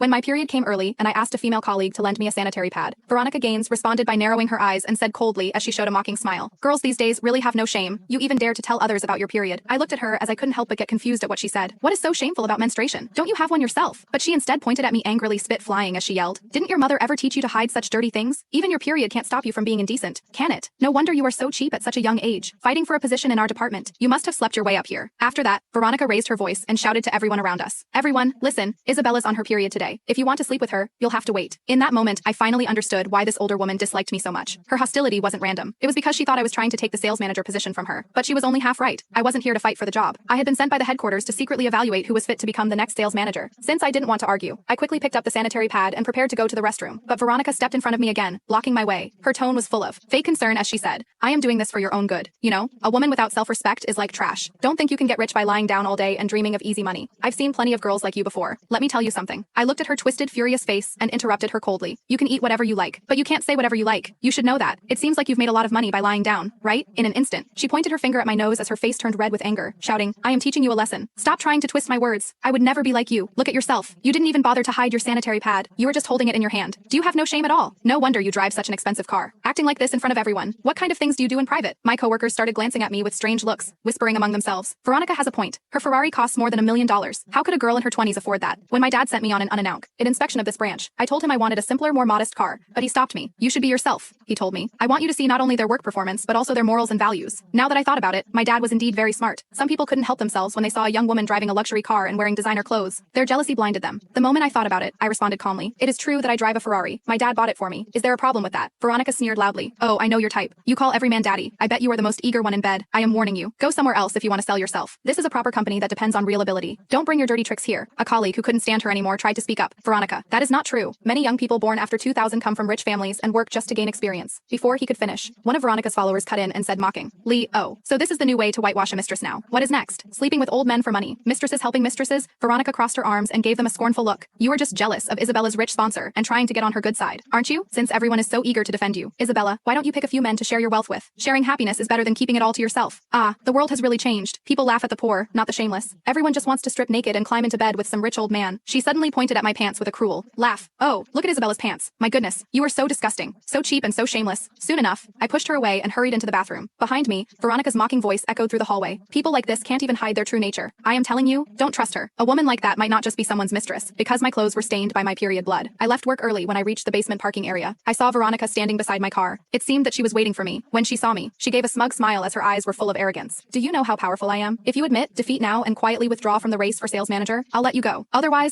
When my period came early and I asked a female colleague to lend me a sanitary pad, Veronica Gaines responded by narrowing her eyes and said coldly as she showed a mocking smile, "Girls these days really have no shame. You even dare to tell others about your period." I looked at her as I couldn't help but get confused at what she said. What is so shameful about menstruation? Don't you have one yourself? But she instead pointed at me angrily, spit flying as she yelled, "Didn't your mother ever teach you to hide such dirty things? Even your period can't stop you from being indecent, can it? No wonder you are so cheap at such a young age, fighting for a position in our department. You must have slept your way up here." After that, Veronica raised her voice and shouted to everyone around us, "Everyone, listen, Isabella's on her period today. If you want to sleep with her, you'll have to wait." In that moment, I finally understood why this older woman disliked me so much. Her hostility wasn't random. It was because she thought I was trying to take the sales manager position from her. But she was only half right. I wasn't here to fight for the job. I had been sent by the headquarters to secretly evaluate who was fit to become the next sales manager. Since I didn't want to argue, I quickly picked up the sanitary pad and prepared to go to the restroom. But Veronica stepped in front of me again, blocking my way. Her tone was full of fake concern as she said, "I am doing this for your own good. You know, a woman without self-respect is like trash. Don't think you can get rich by lying down all day and dreaming of easy money. I've seen plenty of girls like you before. Let me tell you something." I looked at her twisted, furious face and interrupted her coldly. "You can eat whatever you like, but you can't say whatever you like. You should know that. It seems like you've made a lot of money by lying down, right?" In an instant, she pointed her finger at my nose as her face turned red with anger, shouting, "I am teaching you a lesson. Stop trying to twist my words. I would never be like you. Look at yourself. You didn't even bother to hide your sanitary pad. You were just holding it in your hand. Do you have no shame at all? No wonder you drive such an expensive car. Acting like this in front of everyone. What kind of things do you do in private?" My coworkers started glancing at me with strange looks, whispering among themselves, "Veronica has a point. Her Ferrari costs more than $1 million. How could a girl in her 20s afford that?" When my dad sent me on an unannounced inspection of this branch, I told him I wanted a simpler, more modest car, but he stopped me. "You should be yourself," he told me. "I want you to see not only their work performance but also their morals and values." Now that I thought about it, my dad was indeed very smart. Some people couldn't help themselves when they saw a young woman driving a luxury car and wearing designer clothes. Their jealousy blinded them. The moment I thought about it, I responded calmly, "It is true that I drive a Ferrari. My dad bought it for me. Is there a problem with that?" Veronica sneered loudly. "Oh, I know your type. You call every man daddy. I bet you are the most eager one in bed. I am warning you. Go somewhere else if you want to sell yourself. This is a proper company that depends on real ability. Don't bring your dirty tricks here." A colleague who couldn't stand her anymore tried to speak up. "Veronica, that is not true. Many young people born after 2000 come from rich families and work just to gain experience." Before he could finish, one of Veronica's followers cut in and said mocking, "Lee, oh, so this is the new way to whitewash a mistress now. What is next? Sleeping with old men for money? Mistresses helping mistresses?" Veronica crossed her arms and gave them a scornful look. "You are just jealous of Isabella's rich sponsor and trying to get on her good side, aren't you? Since everyone is so eager to defend you, Isabella, why don't you pick a few men to share your wealth with? Sharing happiness is better than keeping it all to yourself." Ah, the world has really changed. People laugh at the poor, not the shameless. Everyone just wants to strip naked and climb into bed with some rich old man. She suddenly pointed at my pants with a cruel laugh. "Oh, look at Isabella's pants. My goodness, you are so disgusting, so cheap and so shameless." Soon enough, I pushed her away and hurried into the bathroom. Behind me, Veronica's mocking voice echoed through the hallway. "People like this can't even hide their true nature. I am telling you, don't trust her. A woman like that might not just be someone's mistress." Because my clothes were stained by my period blood, I left work early. When I reached the basement parking area, I saw Veronica standing beside my car. It seemed that she was waiting for me. When she saw me, she gave a smug smile as her eyes were full of arrogance. "Do you know how powerful I am? If you admit defeat now and quietly withdraw from the race for sales manager, I'll let you go. Otherwise,